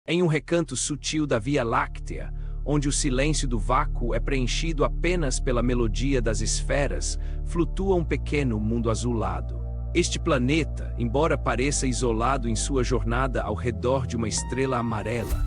Em um recanto sutil da Via Láctea, onde o silêncio do vácuo é preenchido apenas pela melodia das esferas, flutua um pequeno mundo azulado. Este planeta, embora pareça isolado em sua jornada ao redor de uma estrela amarela,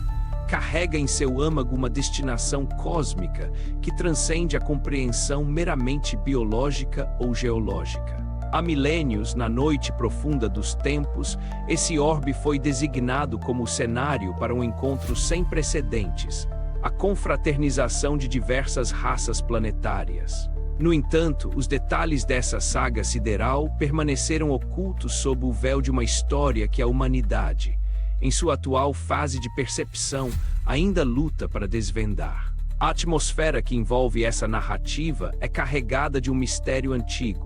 carrega em seu âmago uma destinação cósmica que transcende a compreensão meramente biológica ou geológica. Há milênios, na noite profunda dos tempos, esse orbe foi designado como o cenário para um encontro sem precedentes, a confraternização de diversas raças planetárias. No entanto, os detalhes dessa saga sideral permaneceram ocultos sob o véu de uma história que a humanidade, em sua atual fase de percepção, ainda luta para desvendar. A atmosfera que envolve essa narrativa é carregada de um mistério antigo,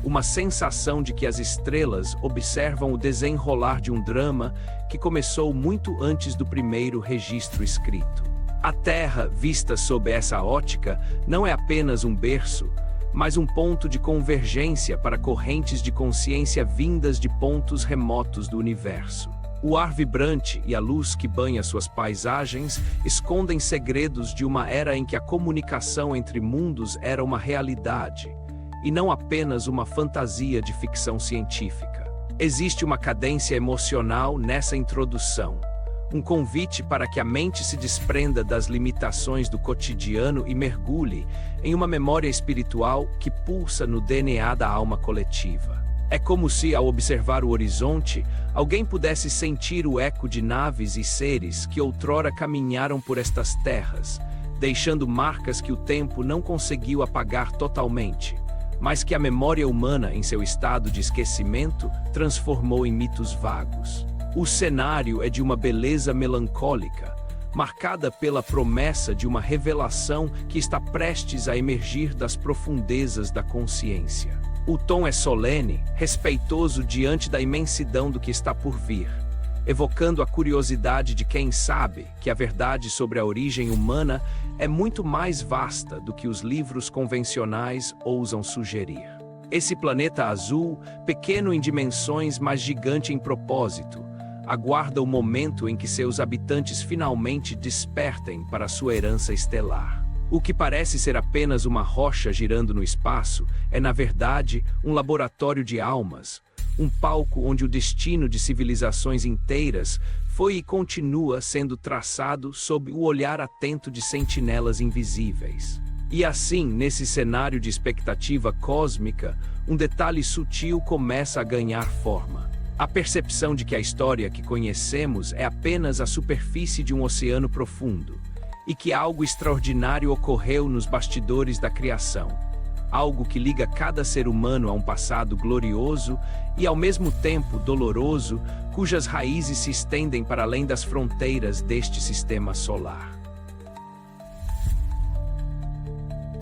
uma sensação de que as estrelas observam o desenrolar de um drama que começou muito antes do primeiro registro escrito. A Terra, vista sob essa ótica, não é apenas um berço, mas um ponto de convergência para correntes de consciência vindas de pontos remotos do universo. O ar vibrante e a luz que banha suas paisagens escondem segredos de uma era em que a comunicação entre mundos era uma realidade, e não apenas uma fantasia de ficção científica. Existe uma cadência emocional nessa introdução, um convite para que a mente se desprenda das limitações do cotidiano e mergulhe em uma memória espiritual que pulsa no DNA da alma coletiva. É como se, ao observar o horizonte, alguém pudesse sentir o eco de naves e seres que outrora caminharam por estas terras, deixando marcas que o tempo não conseguiu apagar totalmente, mas que a memória humana, em seu estado de esquecimento, transformou em mitos vagos. O cenário é de uma beleza melancólica, marcada pela promessa de uma revelação que está prestes a emergir das profundezas da consciência. O tom é solene, respeitoso diante da imensidão do que está por vir, evocando a curiosidade de quem sabe que a verdade sobre a origem humana é muito mais vasta do que os livros convencionais ousam sugerir. Esse planeta azul, pequeno em dimensões, mas gigante em propósito, aguarda o momento em que seus habitantes finalmente despertem para sua herança estelar. O que parece ser apenas uma rocha girando no espaço é, na verdade, um laboratório de almas, um palco onde o destino de civilizações inteiras foi e continua sendo traçado sob o olhar atento de sentinelas invisíveis. E assim, nesse cenário de expectativa cósmica, um detalhe sutil começa a ganhar forma. A percepção de que a história que conhecemos é apenas a superfície de um oceano profundo, e que algo extraordinário ocorreu nos bastidores da criação. Algo que liga cada ser humano a um passado glorioso e, ao mesmo tempo, doloroso, cujas raízes se estendem para além das fronteiras deste sistema solar.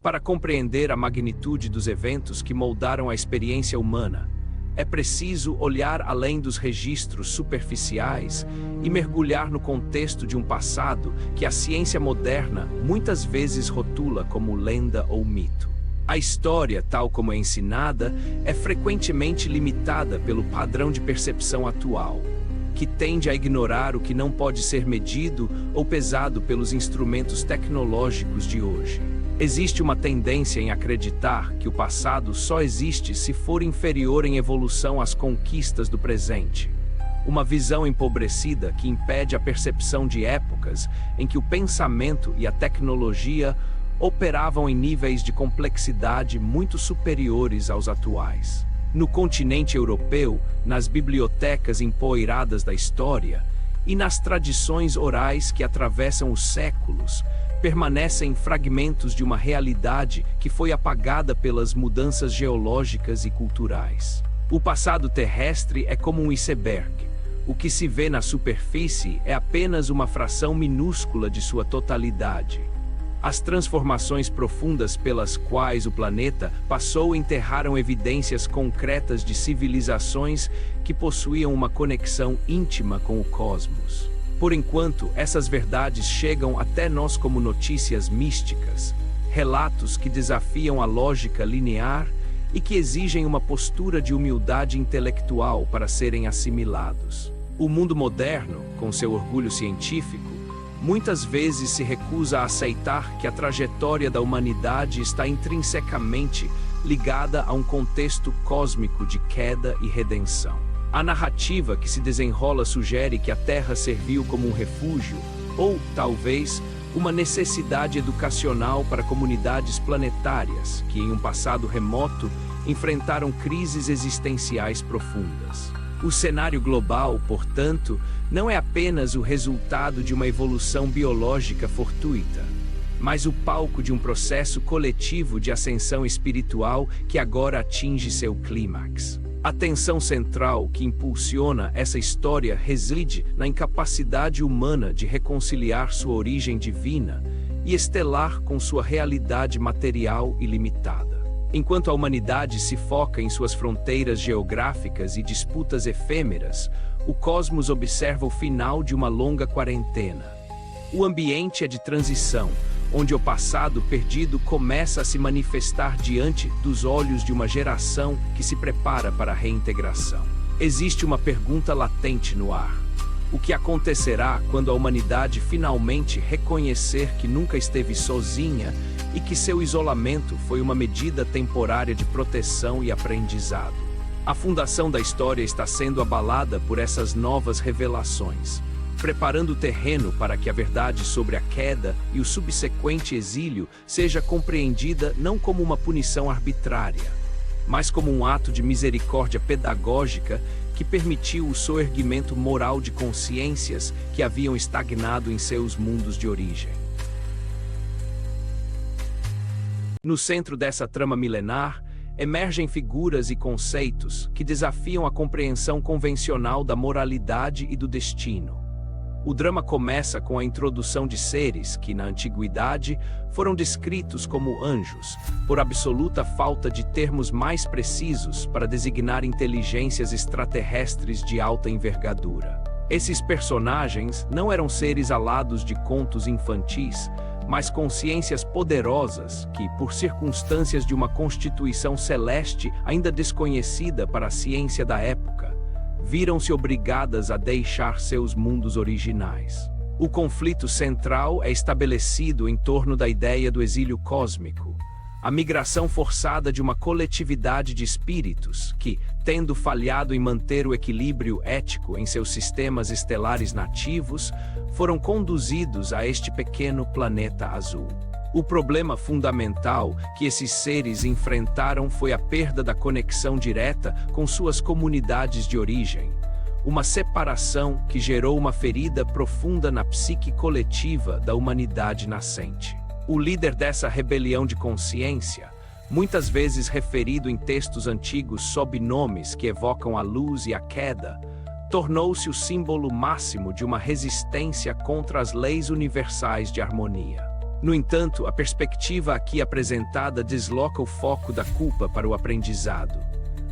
Para compreender a magnitude dos eventos que moldaram a experiência humana, é preciso olhar além dos registros superficiais e mergulhar no contexto de um passado que a ciência moderna muitas vezes rotula como lenda ou mito. A história, tal como é ensinada, é frequentemente limitada pelo padrão de percepção atual, que tende a ignorar o que não pode ser medido ou pesado pelos instrumentos tecnológicos de hoje. Existe uma tendência em acreditar que o passado só existe se for inferior em evolução às conquistas do presente. Uma visão empobrecida que impede a percepção de épocas em que o pensamento e a tecnologia operavam em níveis de complexidade muito superiores aos atuais. No continente europeu, nas bibliotecas empoeiradas da história e nas tradições orais que atravessam os séculos, permanecem fragmentos de uma realidade que foi apagada pelas mudanças geológicas e culturais. O passado terrestre é como um iceberg. O que se vê na superfície é apenas uma fração minúscula de sua totalidade. As transformações profundas pelas quais o planeta passou enterraram evidências concretas de civilizações que possuíam uma conexão íntima com o cosmos. Por enquanto, essas verdades chegam até nós como notícias místicas, relatos que desafiam a lógica linear e que exigem uma postura de humildade intelectual para serem assimilados. O mundo moderno, com com seu orgulho científico, muitas vezes se recusa a aceitar que a trajetória da humanidade está intrinsecamente ligada a um contexto cósmico de queda e redenção. A narrativa que se desenrola sugere que a Terra serviu como um refúgio, ou, talvez, uma necessidade educacional para comunidades planetárias que, em um passado remoto, enfrentaram crises existenciais profundas. O cenário global, portanto, não é apenas o resultado de uma evolução biológica fortuita, mas o palco de um processo coletivo de ascensão espiritual que agora atinge seu clímax. A tensão central que impulsiona essa história reside na incapacidade humana de reconciliar sua origem divina e estelar com sua realidade material e limitada. Enquanto a humanidade se foca em suas fronteiras geográficas e disputas efêmeras, o cosmos observa o final de uma longa quarentena. O ambiente é de transição, onde o passado perdido começa a se manifestar diante dos olhos de uma geração que se prepara para a reintegração. Existe uma pergunta latente no ar. O que acontecerá quando a humanidade finalmente reconhecer que nunca esteve sozinha e que seu isolamento foi uma medida temporária de proteção e aprendizado? A fundação da história está sendo abalada por essas novas revelações, preparando o terreno para que a verdade sobre a queda e o subsequente exílio seja compreendida não como uma punição arbitrária, mas como um ato de misericórdia pedagógica que permitiu o soerguimento moral de consciências que haviam estagnado em seus mundos de origem. No centro dessa trama milenar, emergem figuras e conceitos que desafiam a compreensão convencional da moralidade e do destino. O drama começa com a introdução de seres que, na antiguidade, foram descritos como anjos, por absoluta falta de termos mais precisos para designar inteligências extraterrestres de alta envergadura. Esses personagens não eram seres alados de contos infantis, mas consciências poderosas que, por circunstâncias de uma constituição celeste ainda desconhecida para a ciência da época, viram-se obrigadas a deixar seus mundos originais. O conflito central é estabelecido em torno da ideia do exílio cósmico, a migração forçada de uma coletividade de espíritos que, tendo falhado em manter o equilíbrio ético em seus sistemas estelares nativos, foram conduzidos a este pequeno planeta azul. O problema fundamental que esses seres enfrentaram foi a perda da conexão direta com suas comunidades de origem, uma separação que gerou uma ferida profunda na psique coletiva da humanidade nascente. O líder dessa rebelião de consciência, muitas vezes referido em textos antigos sob nomes que evocam a luz e a queda, tornou-se o símbolo máximo de uma resistência contra as leis universais de harmonia. No entanto, a perspectiva aqui apresentada desloca o foco da culpa para o aprendizado.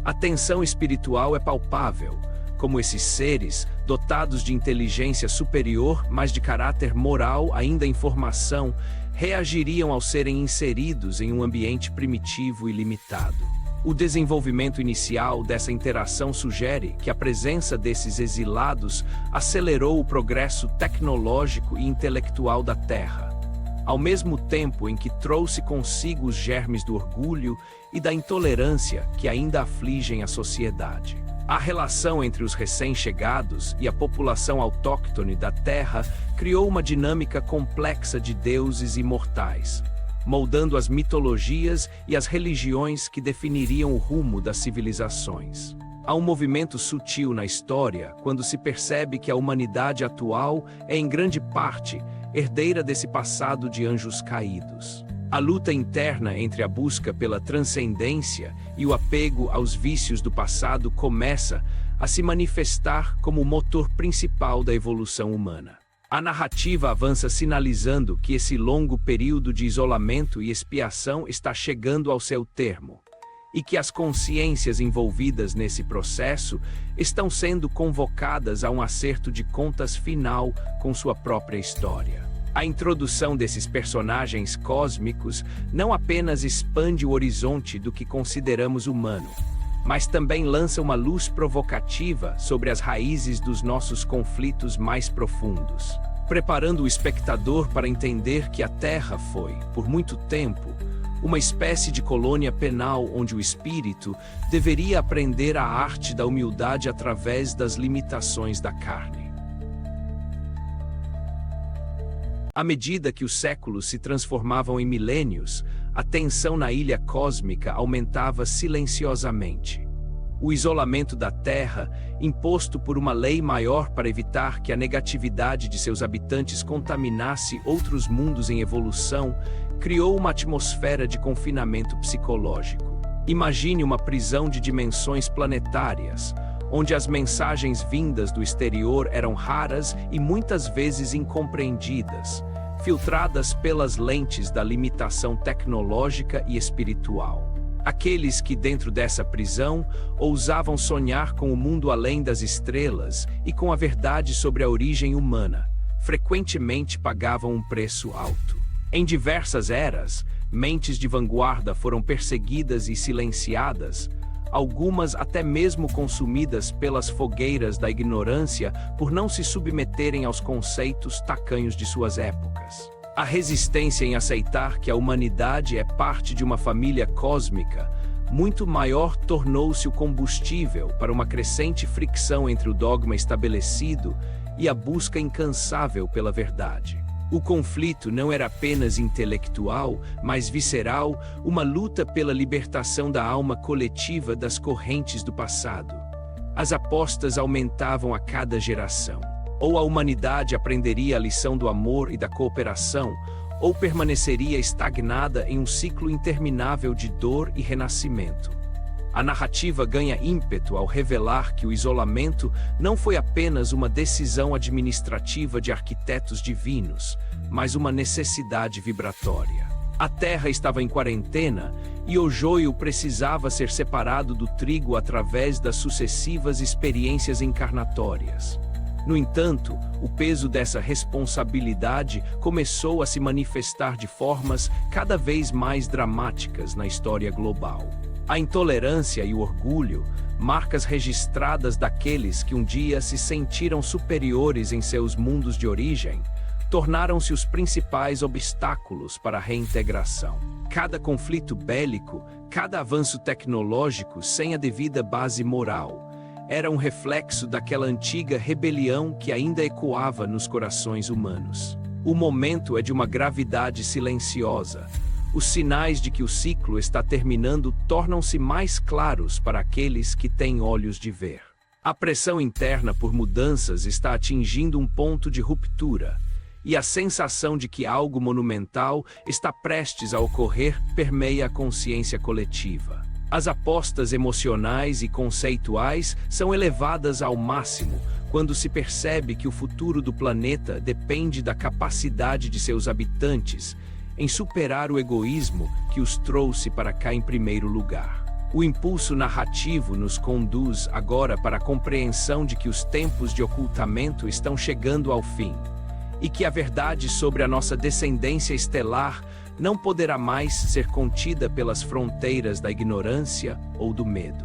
A tensão espiritual é palpável, como esses seres, dotados de inteligência superior, mas de caráter moral ainda em formação, reagiriam ao serem inseridos em um ambiente primitivo e limitado. O desenvolvimento inicial dessa interação sugere que a presença desses exilados acelerou o progresso tecnológico e intelectual da Terra, ao mesmo tempo em que trouxe consigo os germes do orgulho e da intolerância que ainda afligem a sociedade. A relação entre os recém-chegados e a população autóctone da Terra criou uma dinâmica complexa de deuses imortais, moldando as mitologias e as religiões que definiriam o rumo das civilizações. Há um movimento sutil na história quando se percebe que a humanidade atual é, em grande parte, herdeira desse passado de anjos caídos. A luta interna entre a busca pela transcendência e o apego aos vícios do passado começa a se manifestar como o motor principal da evolução humana. A narrativa avança sinalizando que esse longo período de isolamento e expiação está chegando ao seu termo, e que as consciências envolvidas nesse processo estão sendo convocadas a um acerto de contas final com sua própria história. A introdução desses personagens cósmicos não apenas expande o horizonte do que consideramos humano, mas também lança uma luz provocativa sobre as raízes dos nossos conflitos mais profundos, preparando o espectador para entender que a Terra foi, por muito tempo, uma espécie de colônia penal onde o espírito deveria aprender a arte da humildade através das limitações da carne. À medida que os séculos se transformavam em milênios, a tensão na ilha cósmica aumentava silenciosamente. O isolamento da Terra, imposto por uma lei maior para evitar que a negatividade de seus habitantes contaminasse outros mundos em evolução, criou uma atmosfera de confinamento psicológico. Imagine uma prisão de dimensões planetárias, onde as mensagens vindas do exterior eram raras e muitas vezes incompreendidas, filtradas pelas lentes da limitação tecnológica e espiritual. Aqueles que, dentro dessa prisão, ousavam sonhar com o mundo além das estrelas e com a verdade sobre a origem humana, frequentemente pagavam um preço alto. Em diversas eras, mentes de vanguarda foram perseguidas e silenciadas, algumas até mesmo consumidas pelas fogueiras da ignorância por não se submeterem aos conceitos tacanhos de suas épocas. A resistência em aceitar que a humanidade é parte de uma família cósmica muito maior tornou-se o combustível para uma crescente fricção entre o dogma estabelecido e a busca incansável pela verdade. O conflito não era apenas intelectual, mas visceral, uma luta pela libertação da alma coletiva das correntes do passado. As apostas aumentavam a cada geração. Ou a humanidade aprenderia a lição do amor e da cooperação, ou permaneceria estagnada em um ciclo interminável de dor e renascimento. A narrativa ganha ímpeto ao revelar que o isolamento não foi apenas uma decisão administrativa de arquitetos divinos, mas uma necessidade vibratória. A terra estava em quarentena e o joio precisava ser separado do trigo através das sucessivas experiências encarnatórias. No entanto, o peso dessa responsabilidade começou a se manifestar de formas cada vez mais dramáticas na história global. A intolerância e o orgulho, marcas registradas daqueles que um dia se sentiram superiores em seus mundos de origem, tornaram-se os principais obstáculos para a reintegração. Cada conflito bélico, cada avanço tecnológico sem a devida base moral, era um reflexo daquela antiga rebelião que ainda ecoava nos corações humanos. O momento é de uma gravidade silenciosa. Os sinais de que o ciclo está terminando tornam-se mais claros para aqueles que têm olhos de ver. A pressão interna por mudanças está atingindo um ponto de ruptura, e a sensação de que algo monumental está prestes a ocorrer permeia a consciência coletiva. As apostas emocionais e conceituais são elevadas ao máximo quando se percebe que o futuro do planeta depende da capacidade de seus habitantes em superar o egoísmo que os trouxe para cá em primeiro lugar. O impulso narrativo nos conduz agora para a compreensão de que os tempos de ocultamento estão chegando ao fim, e que a verdade sobre a nossa descendência estelar não poderá mais ser contida pelas fronteiras da ignorância ou do medo.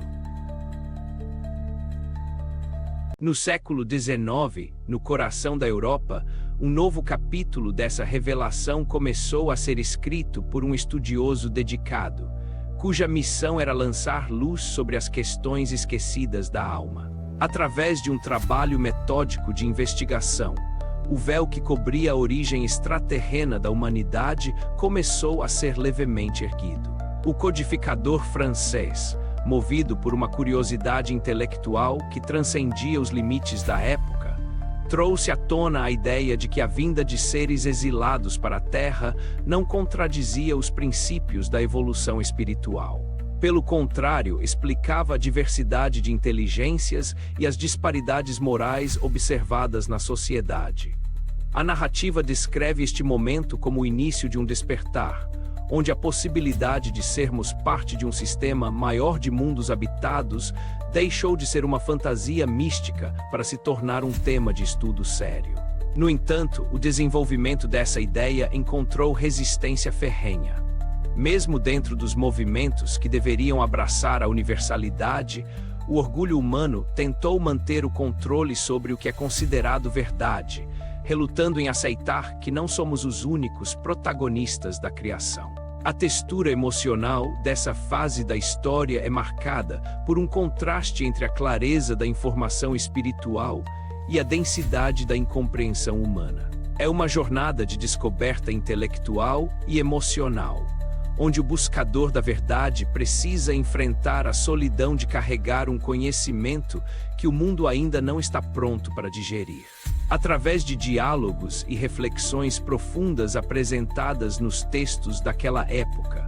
No século XIX, no coração da Europa, um novo capítulo dessa revelação começou a ser escrito por um estudioso dedicado, cuja missão era lançar luz sobre as questões esquecidas da alma. Através de um trabalho metódico de investigação, o véu que cobria a origem extraterrena da humanidade começou a ser levemente erguido. O codificador francês, movido por uma curiosidade intelectual que transcendia os limites da época, trouxe à tona a ideia de que a vinda de seres exilados para a Terra não contradizia os princípios da evolução espiritual. Pelo contrário, explicava a diversidade de inteligências e as disparidades morais observadas na sociedade. A narrativa descreve este momento como o início de um despertar, onde a possibilidade de sermos parte de um sistema maior de mundos habitados deixou de ser uma fantasia mística para se tornar um tema de estudo sério. No entanto, o desenvolvimento dessa ideia encontrou resistência ferrenha. Mesmo dentro dos movimentos que deveriam abraçar a universalidade, o orgulho humano tentou manter o controle sobre o que é considerado verdade, relutando em aceitar que não somos os únicos protagonistas da criação. A textura emocional dessa fase da história é marcada por um contraste entre a clareza da informação espiritual e a densidade da incompreensão humana. É uma jornada de descoberta intelectual e emocional, onde o buscador da verdade precisa enfrentar a solidão de carregar um conhecimento que o mundo ainda não está pronto para digerir. Através de diálogos e reflexões profundas apresentadas nos textos daquela época,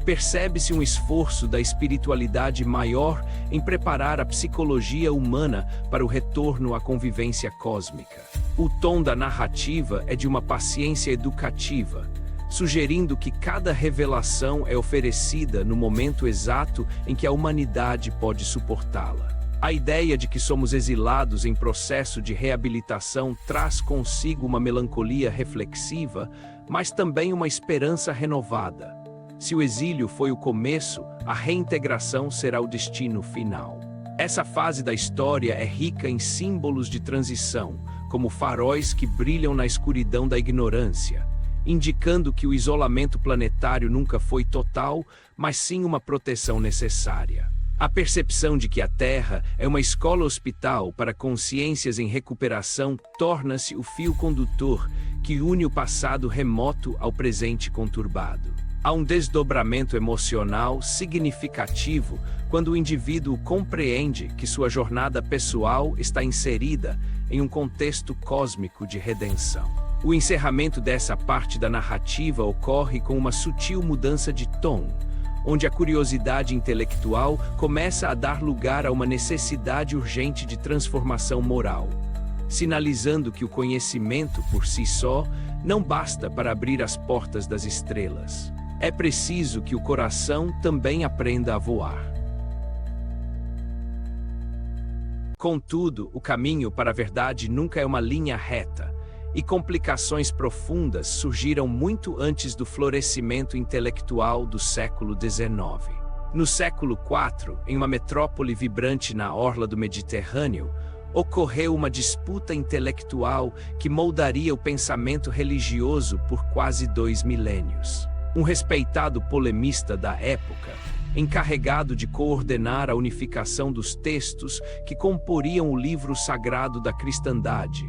percebe-se um esforço da espiritualidade maior em preparar a psicologia humana para o retorno à convivência cósmica. O tom da narrativa é de uma paciência educativa, sugerindo que cada revelação é oferecida no momento exato em que a humanidade pode suportá-la. A ideia de que somos exilados em processo de reabilitação traz consigo uma melancolia reflexiva, mas também uma esperança renovada. Se o exílio foi o começo, a reintegração será o destino final. Essa fase da história é rica em símbolos de transição, como faróis que brilham na escuridão da ignorância, indicando que o isolamento planetário nunca foi total, mas sim uma proteção necessária. A percepção de que a Terra é uma escola-hospital para consciências em recuperação torna-se o fio condutor que une o passado remoto ao presente conturbado. Há um desdobramento emocional significativo quando o indivíduo compreende que sua jornada pessoal está inserida em um contexto cósmico de redenção. O encerramento dessa parte da narrativa ocorre com uma sutil mudança de tom, onde a curiosidade intelectual começa a dar lugar a uma necessidade urgente de transformação moral, sinalizando que o conhecimento por si só não basta para abrir as portas das estrelas. É preciso que o coração também aprenda a voar. Contudo, o caminho para a verdade nunca é uma linha reta, e complicações profundas surgiram muito antes do florescimento intelectual do século XIX. No século IV, em uma metrópole vibrante na orla do Mediterrâneo, ocorreu uma disputa intelectual que moldaria o pensamento religioso por quase 2 milênios. Um respeitado polemista da época, encarregado de coordenar a unificação dos textos que comporiam o livro sagrado da cristandade,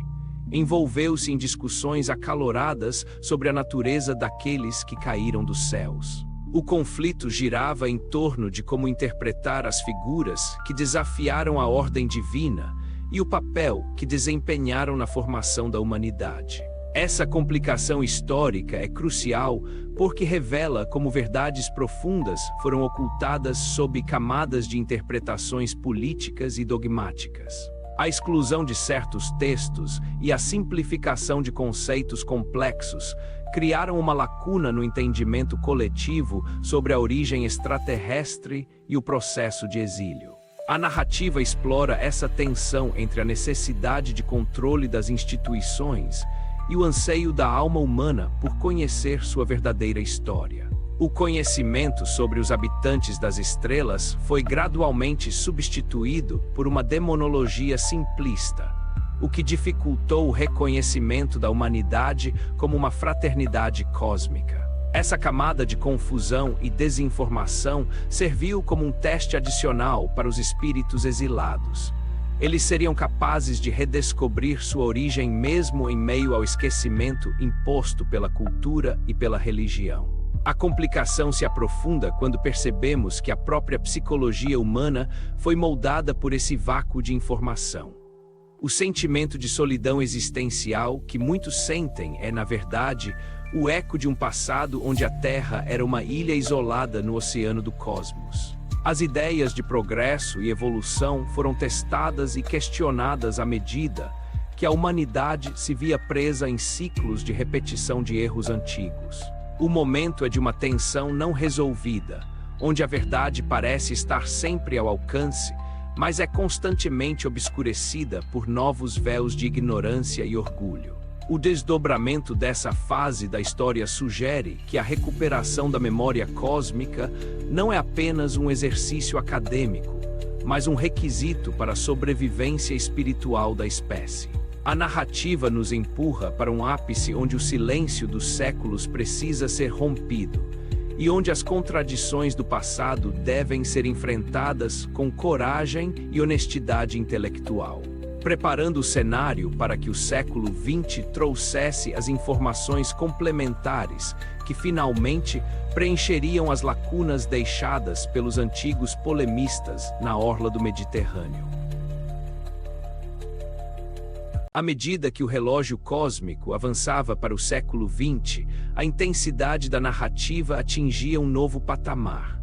envolveu-se em discussões acaloradas sobre a natureza daqueles que caíram dos céus. O conflito girava em torno de como interpretar as figuras que desafiaram a ordem divina e o papel que desempenharam na formação da humanidade. Essa complicação histórica é crucial porque revela como verdades profundas foram ocultadas sob camadas de interpretações políticas e dogmáticas. A exclusão de certos textos e a simplificação de conceitos complexos criaram uma lacuna no entendimento coletivo sobre a origem extraterrestre e o processo de exílio. A narrativa explora essa tensão entre a necessidade de controle das instituições e o anseio da alma humana por conhecer sua verdadeira história. O conhecimento sobre os habitantes das estrelas foi gradualmente substituído por uma demonologia simplista, o que dificultou o reconhecimento da humanidade como uma fraternidade cósmica. Essa camada de confusão e desinformação serviu como um teste adicional para os espíritos exilados. Eles seriam capazes de redescobrir sua origem mesmo em meio ao esquecimento imposto pela cultura e pela religião. A complicação se aprofunda quando percebemos que a própria psicologia humana foi moldada por esse vácuo de informação. O sentimento de solidão existencial que muitos sentem é, na verdade, o eco de um passado onde a Terra era uma ilha isolada no oceano do cosmos. As ideias de progresso e evolução foram testadas e questionadas à medida que a humanidade se via presa em ciclos de repetição de erros antigos. O momento é de uma tensão não resolvida, onde a verdade parece estar sempre ao alcance, mas é constantemente obscurecida por novos véus de ignorância e orgulho. O desdobramento dessa fase da história sugere que a recuperação da memória cósmica não é apenas um exercício acadêmico, mas um requisito para a sobrevivência espiritual da espécie. A narrativa nos empurra para um ápice onde o silêncio dos séculos precisa ser rompido, e onde as contradições do passado devem ser enfrentadas com coragem e honestidade intelectual, preparando o cenário para que o século XX trouxesse as informações complementares que finalmente preencheriam as lacunas deixadas pelos antigos polemistas na orla do Mediterrâneo. À medida que o relógio cósmico avançava para o século XX, a intensidade da narrativa atingia um novo patamar.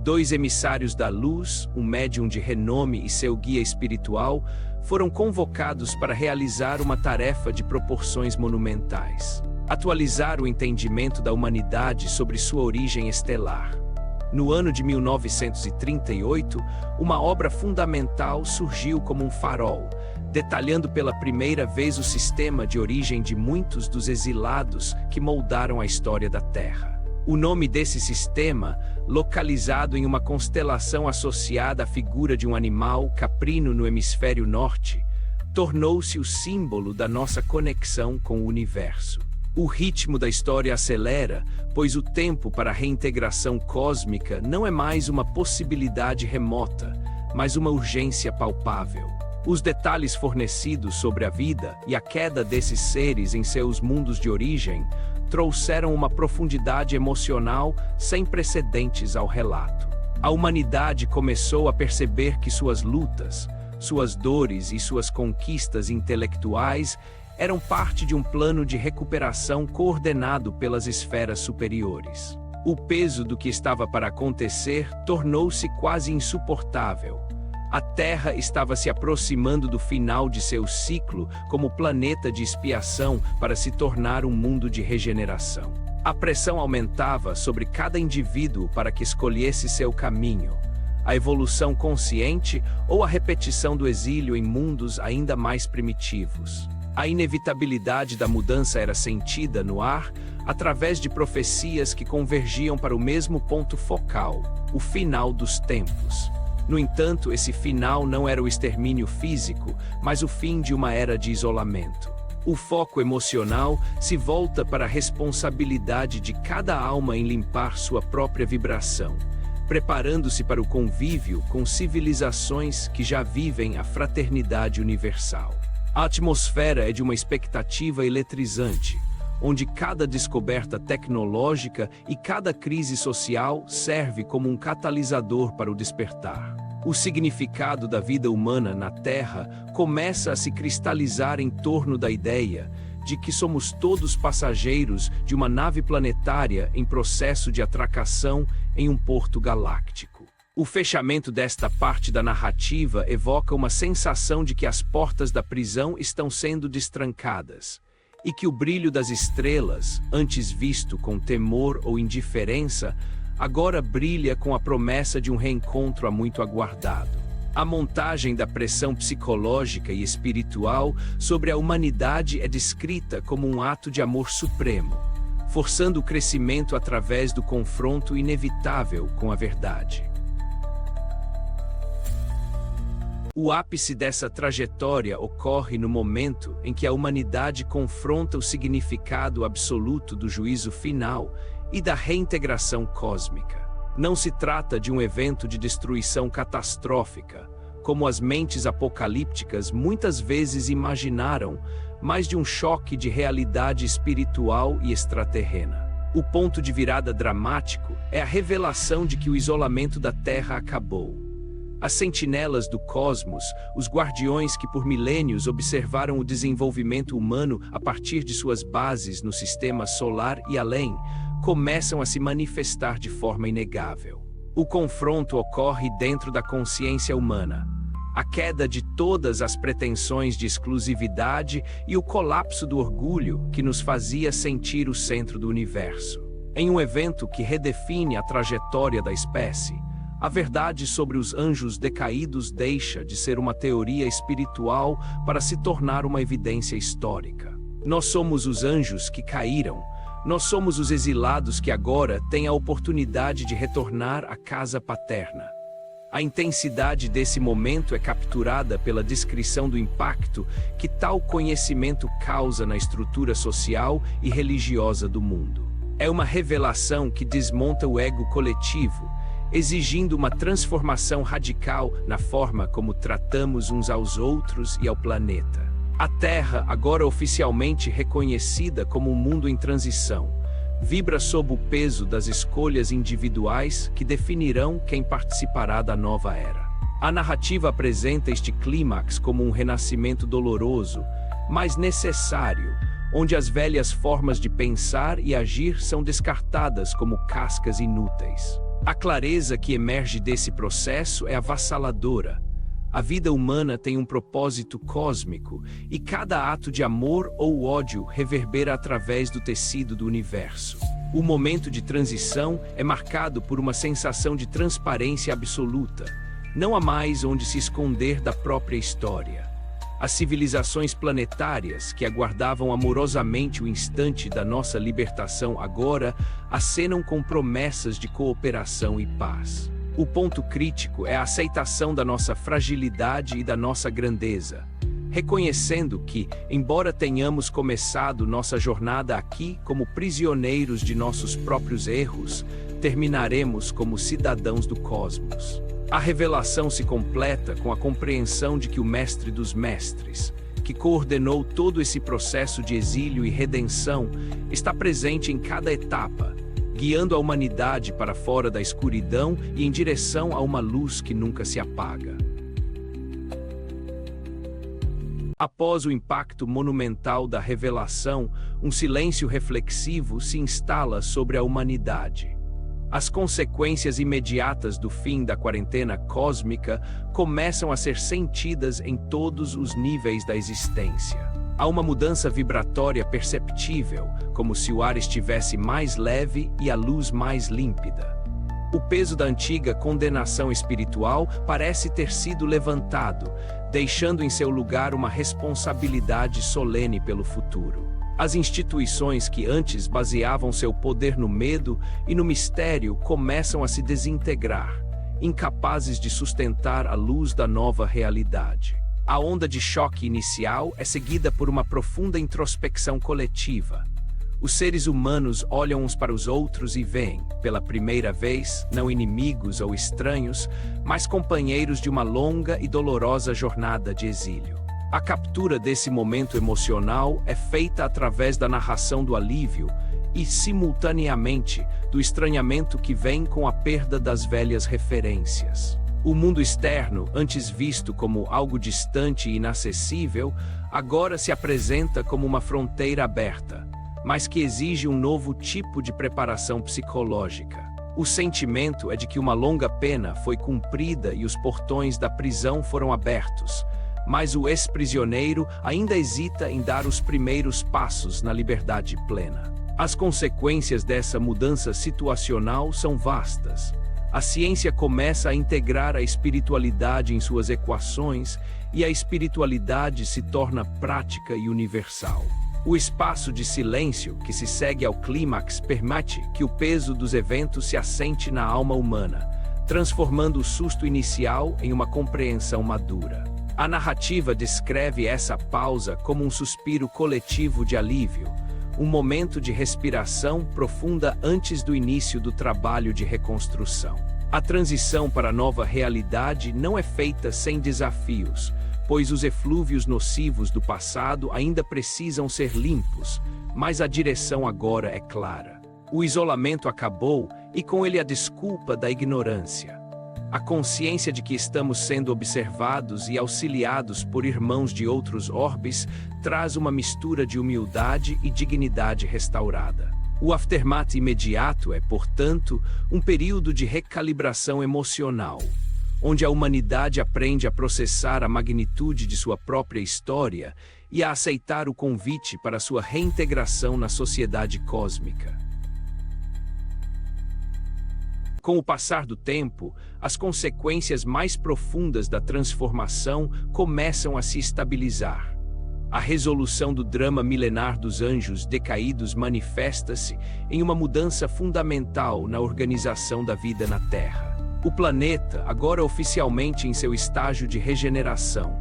2 emissários da luz, um médium de renome e seu guia espiritual, foram convocados para realizar uma tarefa de proporções monumentais: atualizar o entendimento da humanidade sobre sua origem estelar. No ano de 1938, uma obra fundamental surgiu como um farol, detalhando pela primeira vez o sistema de origem de muitos dos exilados que moldaram a história da Terra. O nome desse sistema, localizado em uma constelação associada à figura de um animal caprino no hemisfério norte, tornou-se o símbolo da nossa conexão com o universo. O ritmo da história acelera, pois o tempo para a reintegração cósmica não é mais uma possibilidade remota, mas uma urgência palpável. Os detalhes fornecidos sobre a vida e a queda desses seres em seus mundos de origem trouxeram uma profundidade emocional sem precedentes ao relato. A humanidade começou a perceber que suas lutas, suas dores e suas conquistas intelectuais eram parte de um plano de recuperação coordenado pelas esferas superiores. O peso do que estava para acontecer tornou-se quase insuportável. A Terra estava se aproximando do final de seu ciclo como planeta de expiação para se tornar um mundo de regeneração. A pressão aumentava sobre cada indivíduo para que escolhesse seu caminho: a evolução consciente ou a repetição do exílio em mundos ainda mais primitivos. A inevitabilidade da mudança era sentida no ar através de profecias que convergiam para o mesmo ponto focal: o final dos tempos. No entanto, esse final não era o extermínio físico, mas o fim de uma era de isolamento. O foco emocional se volta para a responsabilidade de cada alma em limpar sua própria vibração, preparando-se para o convívio com civilizações que já vivem a fraternidade universal. A atmosfera é de uma expectativa eletrizante, onde cada descoberta tecnológica e cada crise social serve como um catalisador para o despertar. O significado da vida humana na Terra começa a se cristalizar em torno da ideia de que somos todos passageiros de uma nave planetária em processo de atracação em um porto galáctico. O fechamento desta parte da narrativa evoca uma sensação de que as portas da prisão estão sendo destrancadas, e que o brilho das estrelas, antes visto com temor ou indiferença, agora brilha com a promessa de um reencontro há muito aguardado. A montagem da pressão psicológica e espiritual sobre a humanidade é descrita como um ato de amor supremo, forçando o crescimento através do confronto inevitável com a verdade. O ápice dessa trajetória ocorre no momento em que a humanidade confronta o significado absoluto do juízo final e da reintegração cósmica. Não se trata de um evento de destruição catastrófica, como as mentes apocalípticas muitas vezes imaginaram, mas de um choque de realidade espiritual e extraterrena. O ponto de virada dramático é a revelação de que o isolamento da Terra acabou. As sentinelas do cosmos, os guardiões que por milênios observaram o desenvolvimento humano a partir de suas bases no sistema solar e além, começam a se manifestar de forma inegável. O confronto ocorre dentro da consciência humana, a queda de todas as pretensões de exclusividade e o colapso do orgulho que nos fazia sentir o centro do universo. Em um evento que redefine a trajetória da espécie, a verdade sobre os anjos decaídos deixa de ser uma teoria espiritual para se tornar uma evidência histórica. Nós somos os anjos que caíram. Nós somos os exilados que agora têm a oportunidade de retornar à casa paterna. A intensidade desse momento é capturada pela descrição do impacto que tal conhecimento causa na estrutura social e religiosa do mundo. É uma revelação que desmonta o ego coletivo, exigindo uma transformação radical na forma como tratamos uns aos outros e ao planeta. A Terra, agora oficialmente reconhecida como um mundo em transição, vibra sob o peso das escolhas individuais que definirão quem participará da nova era. A narrativa apresenta este clímax como um renascimento doloroso, mas necessário, onde as velhas formas de pensar e agir são descartadas como cascas inúteis. A clareza que emerge desse processo é avassaladora. A vida humana tem um propósito cósmico e cada ato de amor ou ódio reverbera através do tecido do universo. O momento de transição é marcado por uma sensação de transparência absoluta. Não há mais onde se esconder da própria história. As civilizações planetárias que aguardavam amorosamente o instante da nossa libertação agora acenam com promessas de cooperação e paz. O ponto crítico é a aceitação da nossa fragilidade e da nossa grandeza, reconhecendo que, embora tenhamos começado nossa jornada aqui como prisioneiros de nossos próprios erros, terminaremos como cidadãos do cosmos. A revelação se completa com a compreensão de que o Mestre dos Mestres, que coordenou todo esse processo de exílio e redenção, está presente em cada etapa, guiando a humanidade para fora da escuridão e em direção a uma luz que nunca se apaga. Após o impacto monumental da revelação, um silêncio reflexivo se instala sobre a humanidade. As consequências imediatas do fim da quarentena cósmica começam a ser sentidas em todos os níveis da existência. Há uma mudança vibratória perceptível, como se o ar estivesse mais leve e a luz mais límpida. O peso da antiga condenação espiritual parece ter sido levantado, deixando em seu lugar uma responsabilidade solene pelo futuro. As instituições que antes baseavam seu poder no medo e no mistério começam a se desintegrar, incapazes de sustentar a luz da nova realidade. A onda de choque inicial é seguida por uma profunda introspecção coletiva. Os seres humanos olham uns para os outros e veem, pela primeira vez, não inimigos ou estranhos, mas companheiros de uma longa e dolorosa jornada de exílio. A captura desse momento emocional é feita através da narração do alívio e, simultaneamente, do estranhamento que vem com a perda das velhas referências. O mundo externo, antes visto como algo distante e inacessível, agora se apresenta como uma fronteira aberta, mas que exige um novo tipo de preparação psicológica. O sentimento é de que uma longa pena foi cumprida e os portões da prisão foram abertos, mas o ex-prisioneiro ainda hesita em dar os primeiros passos na liberdade plena. As consequências dessa mudança situacional são vastas. A ciência começa a integrar a espiritualidade em suas equações e a espiritualidade se torna prática e universal. O espaço de silêncio que se segue ao clímax permite que o peso dos eventos se assente na alma humana, transformando o susto inicial em uma compreensão madura. A narrativa descreve essa pausa como um suspiro coletivo de alívio, um momento de respiração profunda antes do início do trabalho de reconstrução. A transição para a nova realidade não é feita sem desafios, pois os eflúvios nocivos do passado ainda precisam ser limpos, mas a direção agora é clara. O isolamento acabou e com ele a desculpa da ignorância. A consciência de que estamos sendo observados e auxiliados por irmãos de outros orbes traz uma mistura de humildade e dignidade restaurada. O aftermath imediato é, portanto, um período de recalibração emocional, onde a humanidade aprende a processar a magnitude de sua própria história e a aceitar o convite para sua reintegração na sociedade cósmica. Com o passar do tempo, as consequências mais profundas da transformação começam a se estabilizar. A resolução do drama milenar dos anjos decaídos manifesta-se em uma mudança fundamental na organização da vida na Terra. O planeta, agora oficialmente em seu estágio de regeneração,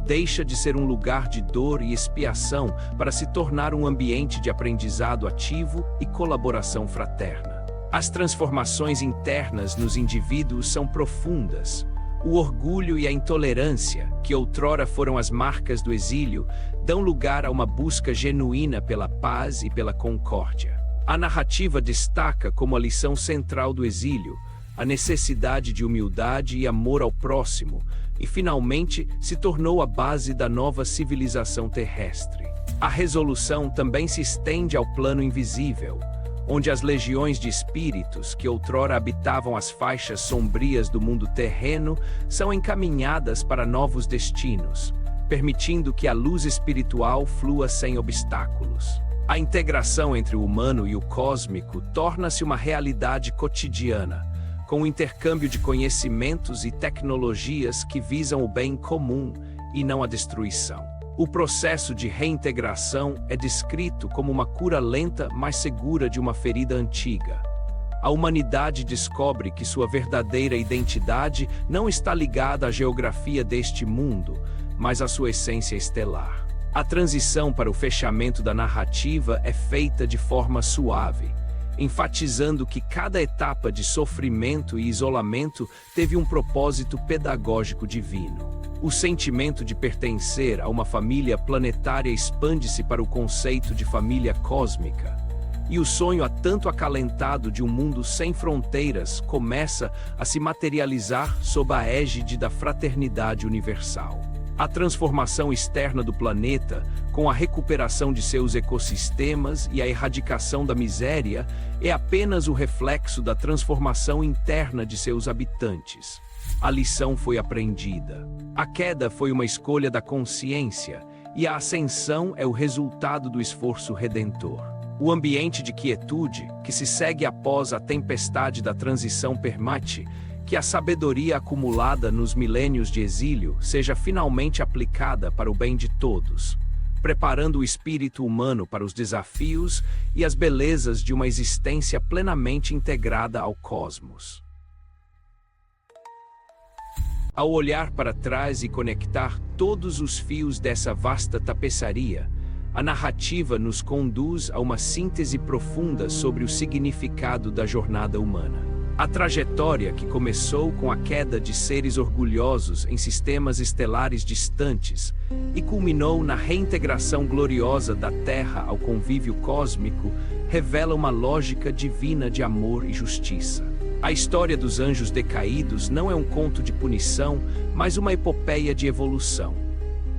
deixa de ser um lugar de dor e expiação para se tornar um ambiente de aprendizado ativo e colaboração fraterna. As transformações internas nos indivíduos são profundas. O orgulho e a intolerância, que outrora foram as marcas do exílio, dão lugar a uma busca genuína pela paz e pela concórdia. A narrativa destaca como a lição central do exílio a necessidade de humildade e amor ao próximo, e finalmente se tornou a base da nova civilização terrestre. A resolução também se estende ao plano invisível, onde as legiões de espíritos que outrora habitavam as faixas sombrias do mundo terreno são encaminhadas para novos destinos, permitindo que a luz espiritual flua sem obstáculos. A integração entre o humano e o cósmico torna-se uma realidade cotidiana, com o intercâmbio de conhecimentos e tecnologias que visam o bem comum e não a destruição. O processo de reintegração é descrito como uma cura lenta, mas segura de uma ferida antiga. A humanidade descobre que sua verdadeira identidade não está ligada à geografia deste mundo, mas à sua essência estelar. A transição para o fechamento da narrativa é feita de forma suave, enfatizando que cada etapa de sofrimento e isolamento teve um propósito pedagógico divino. O sentimento de pertencer a uma família planetária expande-se para o conceito de família cósmica, e o sonho há tanto acalentado de um mundo sem fronteiras começa a se materializar sob a égide da fraternidade universal. A transformação externa do planeta, com a recuperação de seus ecossistemas e a erradicação da miséria, é apenas o reflexo da transformação interna de seus habitantes. A lição foi aprendida. A queda foi uma escolha da consciência, e a ascensão é o resultado do esforço redentor. O ambiente de quietude, que se segue após a tempestade da transição, permite que a sabedoria acumulada nos milênios de exílio seja finalmente aplicada para o bem de todos, preparando o espírito humano para os desafios e as belezas de uma existência plenamente integrada ao cosmos. Ao olhar para trás e conectar todos os fios dessa vasta tapeçaria, a narrativa nos conduz a uma síntese profunda sobre o significado da jornada humana. A trajetória que começou com a queda de seres orgulhosos em sistemas estelares distantes e culminou na reintegração gloriosa da Terra ao convívio cósmico revela uma lógica divina de amor e justiça. A história dos anjos decaídos não é um conto de punição, mas uma epopeia de evolução.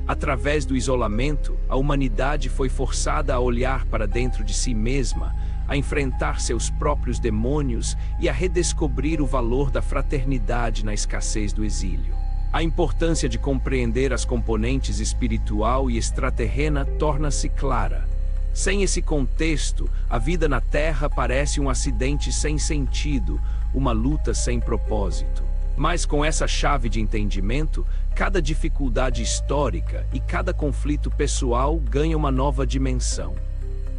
Através do isolamento, a humanidade foi forçada a olhar para dentro de si mesma, a enfrentar seus próprios demônios e a redescobrir o valor da fraternidade na escassez do exílio. A importância de compreender as componentes espiritual e extraterrena torna-se clara. Sem esse contexto, a vida na Terra parece um acidente sem sentido, uma luta sem propósito. Mas com essa chave de entendimento, cada dificuldade histórica e cada conflito pessoal ganha uma nova dimensão.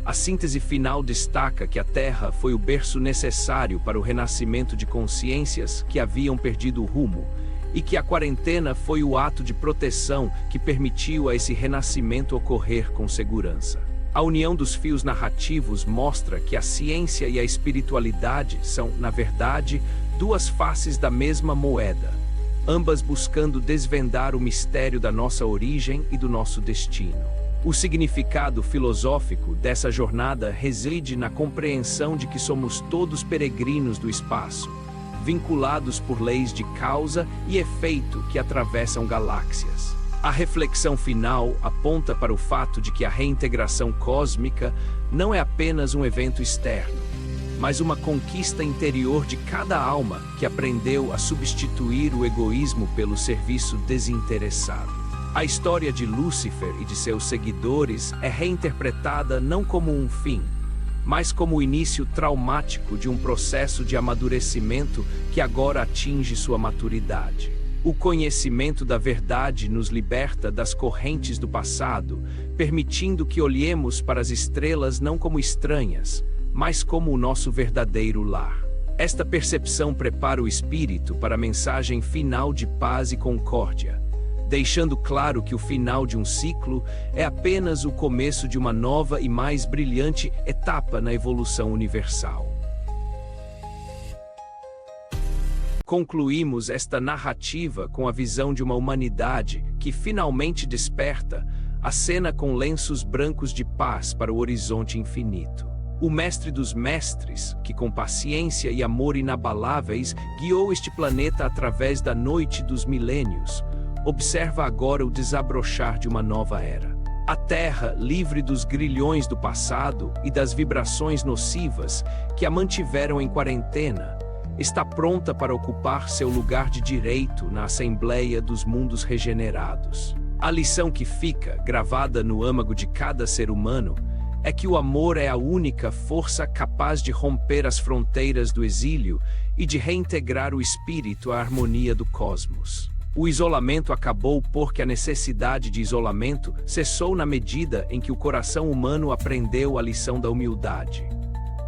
A síntese final destaca que a Terra foi o berço necessário para o renascimento de consciências que haviam perdido o rumo, e que a quarentena foi o ato de proteção que permitiu a esse renascimento ocorrer com segurança. A união dos fios narrativos mostra que a ciência e a espiritualidade são, na verdade, duas faces da mesma moeda, ambas buscando desvendar o mistério da nossa origem e do nosso destino. O significado filosófico dessa jornada reside na compreensão de que somos todos peregrinos do espaço, vinculados por leis de causa e efeito que atravessam galáxias. A reflexão final aponta para o fato de que a reintegração cósmica não é apenas um evento externo, mas uma conquista interior de cada alma que aprendeu a substituir o egoísmo pelo serviço desinteressado. A história de Lúcifer e de seus seguidores é reinterpretada não como um fim, mas como o início traumático de um processo de amadurecimento que agora atinge sua maturidade. O conhecimento da verdade nos liberta das correntes do passado, permitindo que olhemos para as estrelas não como estranhas, mas como o nosso verdadeiro lar. Esta percepção prepara o espírito para a mensagem final de paz e concórdia, deixando claro que o final de um ciclo é apenas o começo de uma nova e mais brilhante etapa na evolução universal. Concluímos esta narrativa com a visão de uma humanidade que finalmente desperta, a cena com lenços brancos de paz para o horizonte infinito. O mestre dos mestres, que com paciência e amor inabaláveis guiou este planeta através da noite dos milênios, observa agora o desabrochar de uma nova era. A Terra, livre dos grilhões do passado e das vibrações nocivas que a mantiveram em quarentena, está pronta para ocupar seu lugar de direito na Assembleia dos Mundos Regenerados. A lição que fica gravada no âmago de cada ser humano é que o amor é a única força capaz de romper as fronteiras do exílio e de reintegrar o espírito à harmonia do cosmos. O isolamento acabou porque a necessidade de isolamento cessou na medida em que o coração humano aprendeu a lição da humildade.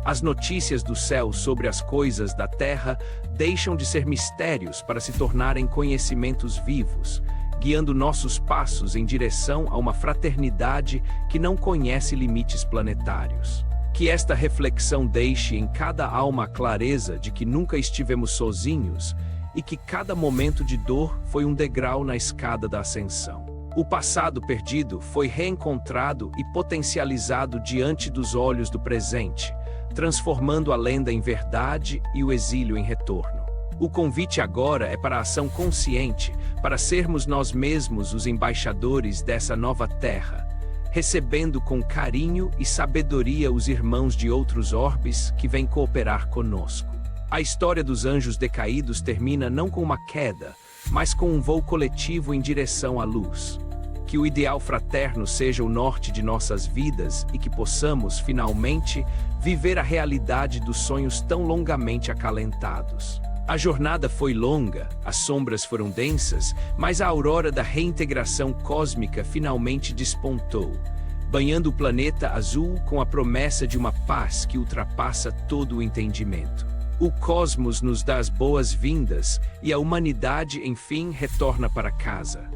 As notícias do céu sobre as coisas da terra deixam de ser mistérios para se tornarem conhecimentos vivos, guiando nossos passos em direção a uma fraternidade que não conhece limites planetários. Que esta reflexão deixe em cada alma a clareza de que nunca estivemos sozinhos e que cada momento de dor foi um degrau na escada da ascensão. O passado perdido foi reencontrado e potencializado diante dos olhos do presente, transformando a lenda em verdade e o exílio em retorno. O convite agora é para a ação consciente, para sermos nós mesmos os embaixadores dessa nova terra, recebendo com carinho e sabedoria os irmãos de outros orbes que vêm cooperar conosco. A história dos anjos decaídos termina não com uma queda, mas com um voo coletivo em direção à luz. Que o ideal fraterno seja o norte de nossas vidas e que possamos, finalmente, viver a realidade dos sonhos tão longamente acalentados. A jornada foi longa, as sombras foram densas, mas a aurora da reintegração cósmica finalmente despontou, banhando o planeta azul com a promessa de uma paz que ultrapassa todo o entendimento. O cosmos nos dá as boas-vindas e a humanidade, enfim, retorna para casa.